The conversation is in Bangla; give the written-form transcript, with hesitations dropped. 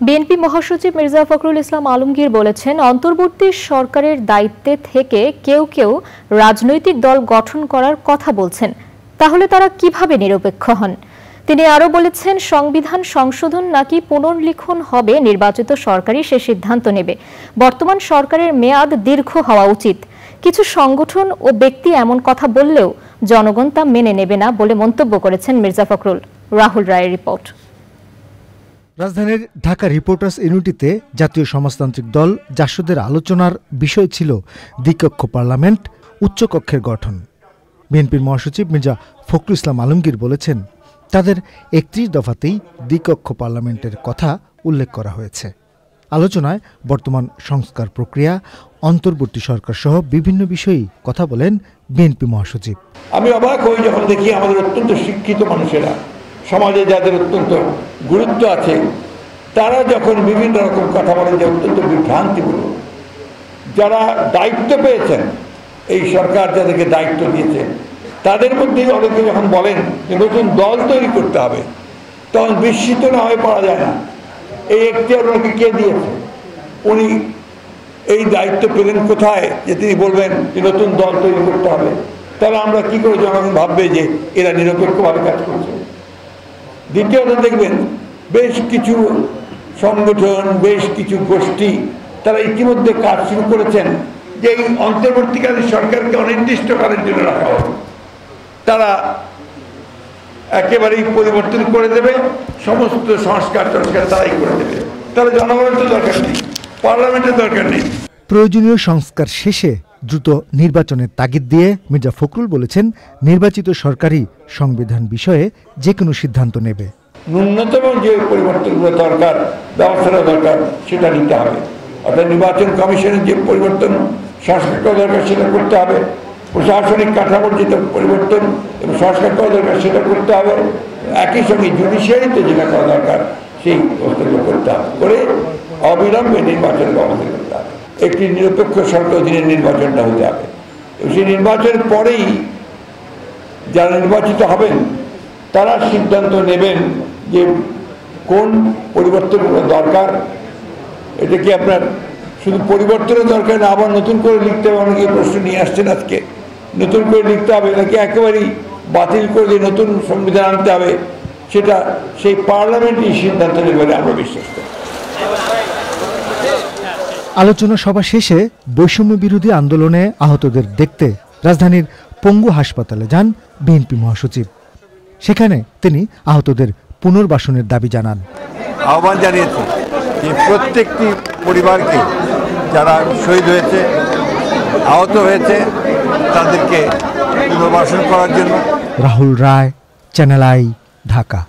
বিএনপি মহাসচিব মির্জা ফখরুল ইসলাম আলমগীর বলেছেন, অন্তর্বর্তী সরকারের দায়িত্বে থেকে কেউ কেউ রাজনৈতিক দল গঠন করার কথা বলছেন, তাহলে তারা কিভাবে নিরপেক্ষ হন? তিনি আরও বলেছেন, সংবিধান সংশোধন নাকি পুনর্লিখন হবে নির্বাচিত সরকারই সে সিদ্ধান্ত নেবে। বর্তমান সরকারের মেয়াদ দীর্ঘ হওয়া উচিত। কিছু সংগঠন ও ব্যক্তি এমন কথা বললেও জনগণ তা মেনে নেবে না বলে মন্তব্য করেছেন মির্জা ফখরুল। রাহুল রায়ের রিপোর্ট। রাজধানীর ঢাকা রিপোর্টার্স ইউনিটিতে জাতীয় সমাজতান্ত্রিক দল জাসদের আলোচনার বিষয় ছিল দ্বিকক্ষ পার্লামেন্ট, উচ্চকক্ষের গঠন। বিএনপির মহাসচিব মির্জা ফখরুল ইসলাম আলমগীর বলেছেন, তাদের ৩১ দফাতেই দ্বিকক্ষ পার্লামেন্টের কথা উল্লেখ করা হয়েছে। আলোচনায় বর্তমান সংস্কার প্রক্রিয়া, অন্তর্বর্তী সরকার সহ বিভিন্ন বিষয়েই কথা বলেন বিএনপি মহাসচিব। আমি অবাক হই যখন দেখি আমাদের অত্যন্ত শিক্ষিত মানুষেরা, সমাজে যাদের অত্যন্ত গুরুত্ব আছে, তারা যখন বিভিন্ন রকম কথা বলেন যে অত্যন্ত বিভ্রান্তিমূলক। যারা দায়িত্ব পেয়েছেন, এই সরকার যাদেরকে দায়িত্ব দিয়েছে, তাদের মধ্যেই অনেকে যখন বলেন যে নতুন দল তৈরি করতে হবে, তখন বিস্মিত না হয়ে পড়া যায় না। এই এখতিয়ার ওনাকে কে দিয়েছে? উনি এই দায়িত্ব পেলেন কোথায় যে তিনি বলবেন যে নতুন দল তৈরি করতে হবে? তাহলে আমরা কি করে জনগণ ভাববে যে এরা নিরপেক্ষভাবে কাজ করছে? দ্বিতীয়ত দেখবেন, বেশ কিছু সংগঠন, বেশ কিছু গোষ্ঠী তারা ইতিমধ্যে কাজ শুরু করেছেন যে এই অন্তর্বর্তীকালীন সরকারকে অনির্দিষ্টকালের জন্য রাখা হবে। তারা একেবারেই পরিবর্তন করে দেবে, সমস্ত সংস্কার তারাই করে দেবে। তাহলে জনগণের তো দরকার নেই, পার্লামেন্টের দরকার নেই। প্রয়োজনীয় সংস্কার শেষে দ্রুত নির্বাচনের তাগিদ দিয়ে মির্জা ফখরুল বলেছেন, নির্বাচিত সরকারই সংবিধান বিষয়ে যে কোনো সিদ্ধান্ত নেবে। ন্যূনতম যে পরিবর্তনগুলো দরকার, ব্যবস্থাটা দরকার, সেটা নিতে হবে। অর্থাৎ নির্বাচন কমিশনের যে পরিবর্তন, সংস্কার করা দরকার সেটা করতে হবে। প্রশাসনিক কাঠামোর যেটা পরিবর্তন এবং সংস্কার করা দরকার সেটা করতে হবে। একই সঙ্গে জুডিশিয়ারিতে যেটা করা দরকার সেই ব্যবস্থাগুলো করতে হবে, করে অবিলম্বে নির্বাচনের ব্যবস্থা করতে হবে। একটি নিরপেক্ষ সরকার অধীনে নির্বাচনটা হতে হবে এবং সেই নির্বাচনের পরেই যারা নির্বাচিত হবেন তারা সিদ্ধান্ত নেবেন যে কোন পরিবর্তনগুলো দরকার। এটা কি আপনার শুধু পরিবর্তনের দরকার না, আবার নতুন করে লিখতে হবে? অনেকে প্রশ্ন নিয়ে আসছেন আজকে, নতুন করে লিখতে হবে নাকি একেবারেই বাতিল করে দিয়ে নতুন সংবিধান আনতে হবে? সেটা সেই পার্লামেন্টই সিদ্ধান্ত নেবে বলে আমরা বিশ্বাস করি। আলোচনা সভা শেষে বৈষম্য বিরোধী আন্দোলনে আহতদের দেখতে রাজধানীর পঙ্গু হাসপাতালে যান বিএনপি মহাসচিব। সেখানে তিনি আহতদের পুনর্বাসনের দাবি জানান। আহ্বান জানিয়েছে যে প্রত্যেকটি পরিবারকে যারা শহীদ হয়েছে, আহত হয়েছে, তাদেরকে পুনর্বাসন করার জন্য। রাহুল রায়, চ্যানেল আই, ঢাকা।